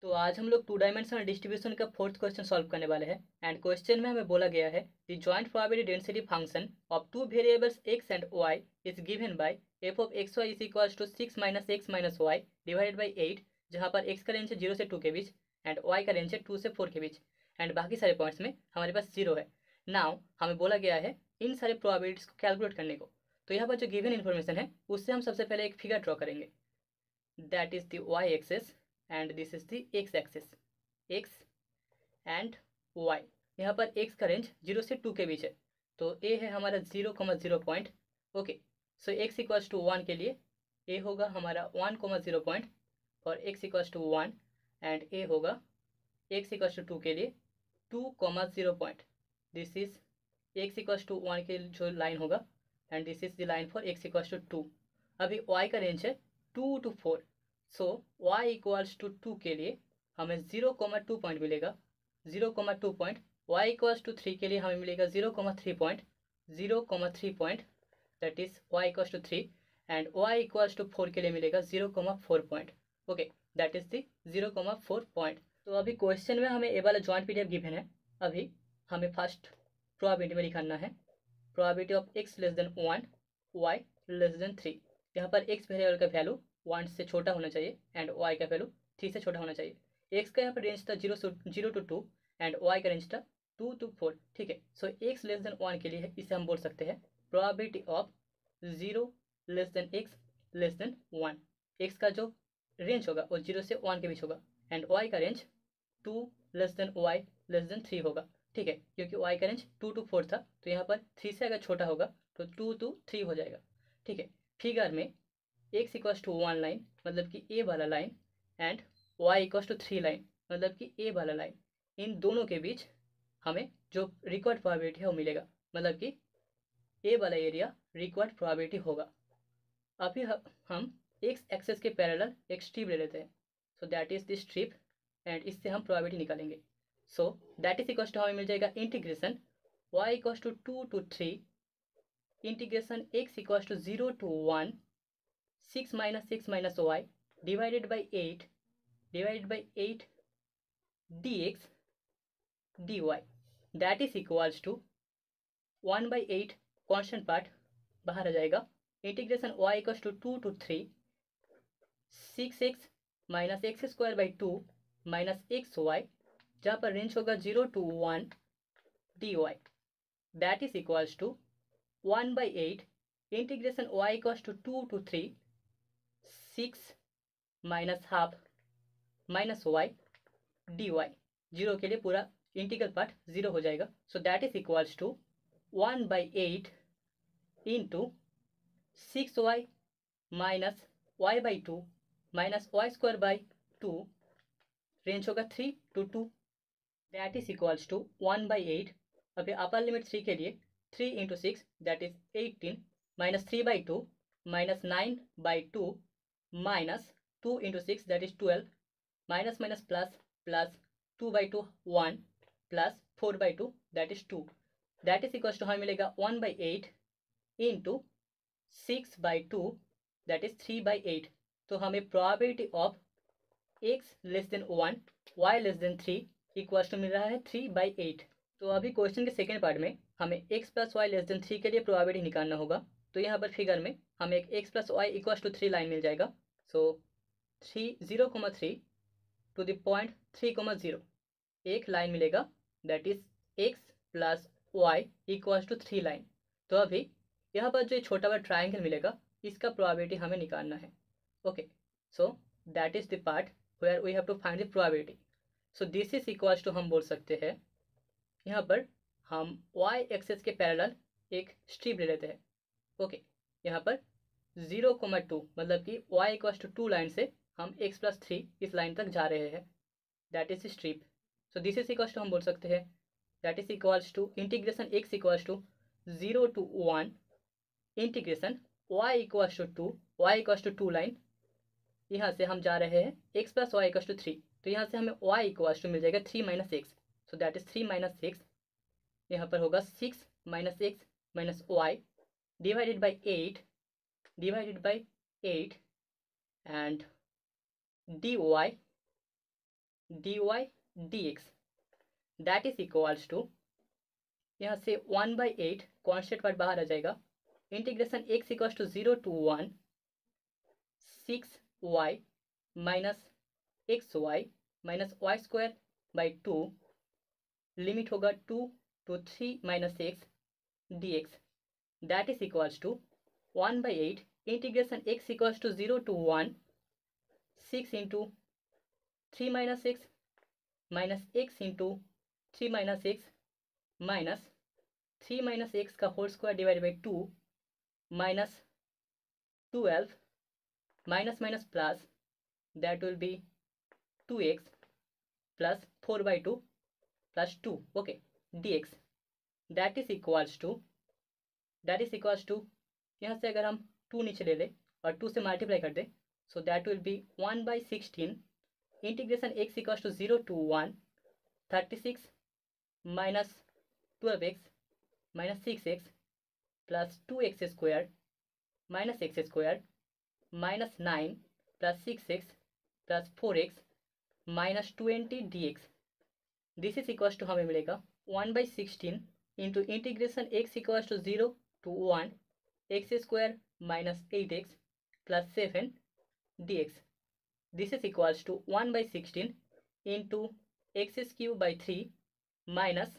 तो आज हम लोग टू डायमेंशनल डिस्ट्रीब्यूशन का फोर्थ क्वेश्चन सॉल्व करने वाले हैं। एंड क्वेश्चन में हमें बोला गया है the joint probability density function of two variables x and y is given by f of x y is equals to 6 minus x minus y divided by 8, जहाँ पर x का रेंज है 0 से 2 के बीच एंड y का range है 2 से 4 के बीच एंड बाकी सारे पॉइंट्स में हमारे पास 0 है। नाउ हमें बोला गया है इन सारे प्रोबेबिलिटीज को कैलकुलेट करने को। तो यहाँ पर जो गिवन इन्फॉर्मेशन है उससे हम सबसे पहले एक फिगर ड्रॉ करेंगे, that is the y axis and this is the x axis, x and y। यहाँ पर x का रेंज 0 से 2 के बीच है, तो a है हमारा 0,0 point. Okay, so x equals to 1 के लिए a होगा हमारा 1,0 पॉइंट और x equals to 1 and a होगा x इक्वल्स टू 2 के लिए 2,0 point. This is x equals to 1 के जो लाइन होगा and this is the line for x equals to 2। अभी y का रेंज है 2 to 4, so y equals to 2 के लिए हमें 0,2 पॉइंट मिलेगा, 0,2 पॉइंट। y इक्वल्स टू 3 के लिए हमें मिलेगा 0,3 point, 0,3 point, that is y equals to 3 and y equals to 4 के लिए मिलेगा 0,4 point. Okay, that is the 0,4 point. तो अभी क्वेश्चन में हमें ए वाला जॉइंट पीडीएफ गिवन है। अभी हमें फर्स्ट प्रोबेबिलिटी में लिखना है probability of x less than 1 y less than 3। यहाँ पर x वेरिएबल का वैल्यू 1 से छोटा होना चाहिए एंड y का वैल्यू 3 से छोटा होना चाहिए। x का यहाँ पर रेंज था 0 to 2 एंड y का रेंज था 2 to 4। ठीक है, सो x लेस देन 1 के लिए इसे हम बोल सकते हैं probability of 0 less than x less than 1। x का जो रेंज होगा वो 0 से 1 के बीच होगा एंड y का range 2 less than y less than 3 होगा। ठीक है, क्योंकि y का रेंज 2 to 4 था, तो यहाँ पर 3 से अगर छोटा होगा तो 2 to 3 हो जाएगा। ठीक है, फिगर में x इक्वल्स टू 1 लाइन मतलब कि a वाला line and y equals to 3 line मतलब कि a वाला लाइन, इन दोनों के बीच हमें जो रिक्वायर्ड प्रोबेबिलिटी है वो मिलेगा, मतलब कि a वाला एरिया रिक्वायर्ड प्रोबेबिलिटी होगा। अभी हम x एक्सेस के पैरेलल एक स्ट्रिप ले लेते हैं, so that is the strip and इससे हम प्रोबेबिलिटी निकालेंगे। So that is equals to हमें मिल जाएगा integration y equals to 2 to 3 integration x equals to 0 to 1 6 minus y divided by 8 dx dy, that is equals to 1/8 constant part बाहर आ जाएगा। Integration y equals to 2 to 3 6x minus x square by 2 minus x y, जहाँ पर range होगा 0 to 1 dy, that is equals to 1/8 integration y equals to 2 to 3 6 minus half minus y d y, zero के लिए पूरा integral part zero हो जाएगा। So that is equals to 1/8 into 6y minus y by 2 minus y square by 2, range होगा 3 to 2, that is equals to 1/8। अभी upper limit 3 के लिए 3 into 6 that is 18 minus 3/2 minus 9/2 minus 2 into 6 that is 12 minus minus plus plus 2/2 1 plus 4/2 that is 2, that is equals to हमें मिलेगा 1/8 into 6/2 that is 3/8। तो हमें probability of x less than 1 y less than 3 equals to मिल रहा है 3/8। तो अभी question के सेकेंड पार्ट में हमें x plus y less than 3 के लिए प्रोबेबिलिटी निकालना होगा। तो यहाँ पर फिगर में हमें एक x plus y equals to 3 line मिल जाएगा। सो 0,3 टू द पॉइंट 3,0 एक लाइन मिलेगा, that is x plus y equals to 3 line. तो अभी यहाँ पर जो छोटा बड़ा ट्राइंगल मिलेगा इसका प्रोबेबिलिटी हमें निकालना है। Okay, so that is the part where we have to find the probability. So this is equals to हम बोल सकते हैं, यहाँ पर हम y एक्सेस के पैरेलल एक स्ट्रिप ले लेते हैं। ओके, यहाँ पर 0,2 मतलब कि y इक्वल्स टू 2 लाइन से हम x प्लस 3 इस लाइन तक जा रहे हैं, that is strip. So this is equals to हम बोल सकते हैं that is equals to integration x equals to 0 to 1 integration y equals to 2 line, यहाँ से हम जा रहे हैं x plus y equals to 3, तो यहाँ से हमें y इक्वल्स टू मिल जाएगा 3 minus x, so that is 3 minus x, यहाँ पर होगा 6 minus x minus y divided by 8 and dy dy dx that is equals to, यहाँ से 1/8 कॉन्स्टेंट पार्ट बाहर आ जाएगा, integration x equals to 0 to 1 6y minus xy minus y square by 2, limit होगा 2 to 3 minus x dx that is equals to 1/8 integration x equals to 0 to 1 6 into 3 minus x minus x into 3 minus x minus 3 minus x का whole square divide by 2 minus 12 minus minus plus that will be 2x plus 4/2 plus 2 okay dx that is equals to यहाँ से अगर हम 2 नीचे ले ले और 2 से मल्टीप्लाई कर दे, so that will be 1/16 integration x equals to 0 to 1 36 minus 12x minus 6x plus 2x square minus x square minus 9 plus 6x plus 4x minus 20 dx this is equals to हमें मिलेगा 1/16 into integration x equals to 0 to 1 x square minus 8x plus 7 dx this is equals to 1/16 into x³ 3 minus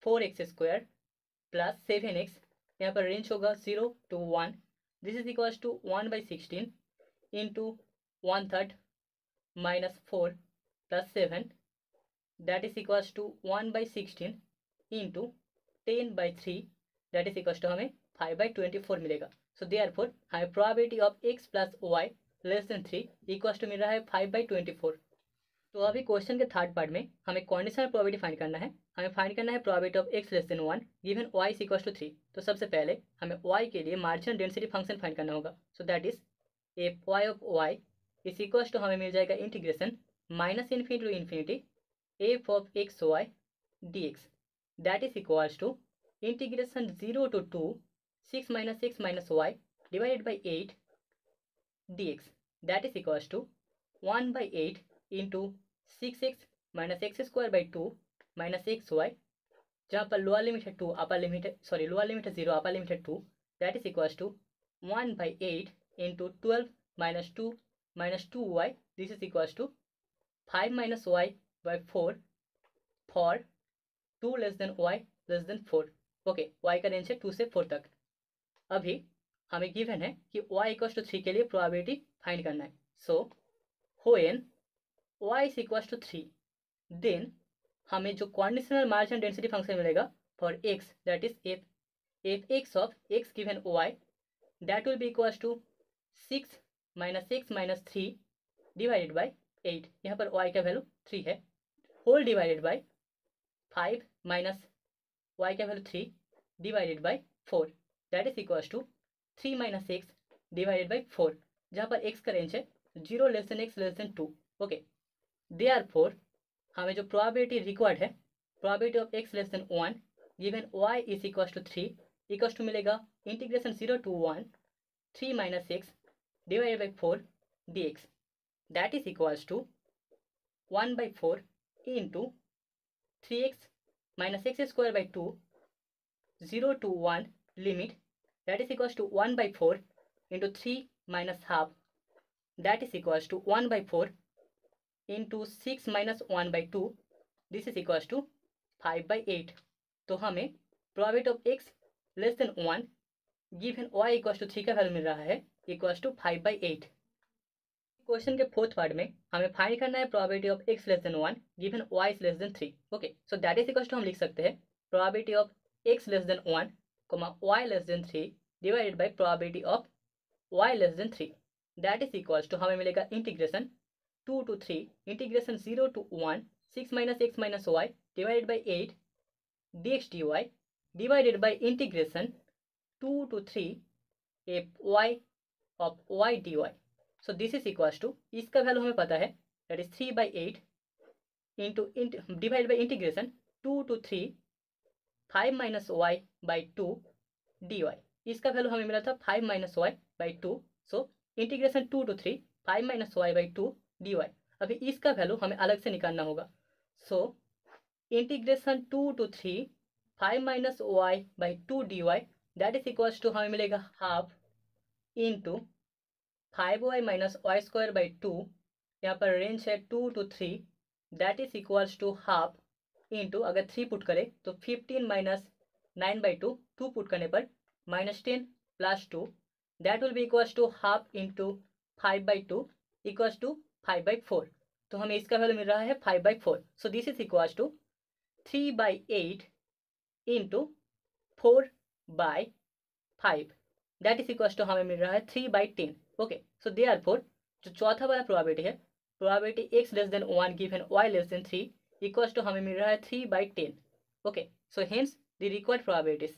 4x square plus 7x, यहाँ पर range होगा 0 to 1, this is equals to 1/16 into 1/3 minus 4 plus 7 that is equals to 1/16 into 10/3 that is equals to हमें 5/24 मिलेगा। So therefore हमें probability of x plus y less than 3 equals to मिल रहा है 5/24। तो अभी क्वेश्चन के थर्ड पार्ट में हमें कंडीशनल प्रोबेबिलिटी फाइंड करना है। हमें फाइंड करना है probability of x less than 1 given y is equals to 3। तो सबसे पहले हमें y के लिए मार्जिनल डेंसिटी फंक्शन फाइंड करना होगा। So that is f y of y is equals to हमें मिल जाएगा integration minus infinity to infinity f of x y d x that is equals to integration 0 to 2 6 minus x minus y divided by 8 dx that is equals to 1/8 into 6x minus x square by 2 minus x y, जहाँ पर lower limit है 2 upper limit है lower limit है 0 upper limit है 2 that is equals to 1/8 into 12 minus 2 minus 2y this is equals to 5 minus y by 4 for 2 less than y less than 4 okay y का range है 2 से 4 तक। अभी हमें गिवन है कि y इक्वल्स टू 3 के लिए प्रोबेबिलिटी फाइंड करना है। So when y is equals to 3 then हमें जो कंडीशनल मार्जिनल डेंसिटी फंक्शन मिलेगा for x that is f x of x given y that will be equals to 6 minus x minus 3 divided by 8, यहाँ पर y का value 3 है, whole divided by 5 minus y का value 3 divided by 4 that is equals to 3 minus x divided by 4, जहाँ पर x का range है 0 less than x less than 2 okay. Therefore हमें जो प्रोबेबिलिटी रिक्वायर्ड है probability of x less than 1 given y is equals to 3 equals to मिलेगा integration 0 to 1 3 minus x divided by 4 dx that is equals to 1/4 into 3x minus x square by 2 0 to 1 limit that is equals to 1/4 into 3 minus half that is equals to 1/4 into 6 minus 1/2 this is equals to 5/8। तो हमें probability of x less than 1 given y equals to 3 का value मिल रहा है equals to 5/8। Question के fourth part में हमें find करना है probability of x less than 1 given y is less than 3 okay. So that is equals to हम लिख सकते हैं probability of x less than 1 y less than 3 divided by probability of y less than 3 that is equals to हमें मिलेगा integration 2 to 3 integration 0 to 1 6 minus x minus y divided by 8 dx dy divided by integration 2 to 3 f y of y dy। So this is equals to इसका value हमें पता है that is 3/8 into divide by integration 2 to 3 5 minus y by 2 dy, इसका value हमें मिला था 5 minus y by 2, so integration 2 to 3 5 minus y by 2 dy। अभी इसका वैल्यू हमें अलग से निकालना होगा। So integration 2 to 3 5 minus y by 2 dy that is equals to हमें मिलेगा half into 5y minus y square by 2, यहाँ पर रेंज है 2 to 3 that is equals to half into अगर 3 पुट करें तो 15 माइनस 9/2, 2 पुट करने पर -10 plus 2 that will be equals to half into 5/2 equals to 5/4। तो हमें इसका वैल्यू मिल रहा है 5/4। So this is equals to 3/8 into 4/5 that is equals to हमें मिल रहा है 3/10। ओके, सो देयरफॉर जो चौथा वाला प्रोबेबिलिटी है, probability x less than 1 given y less than 3 equals to हमें मिल रहा है 3/10। Okay, so hence the required probabilities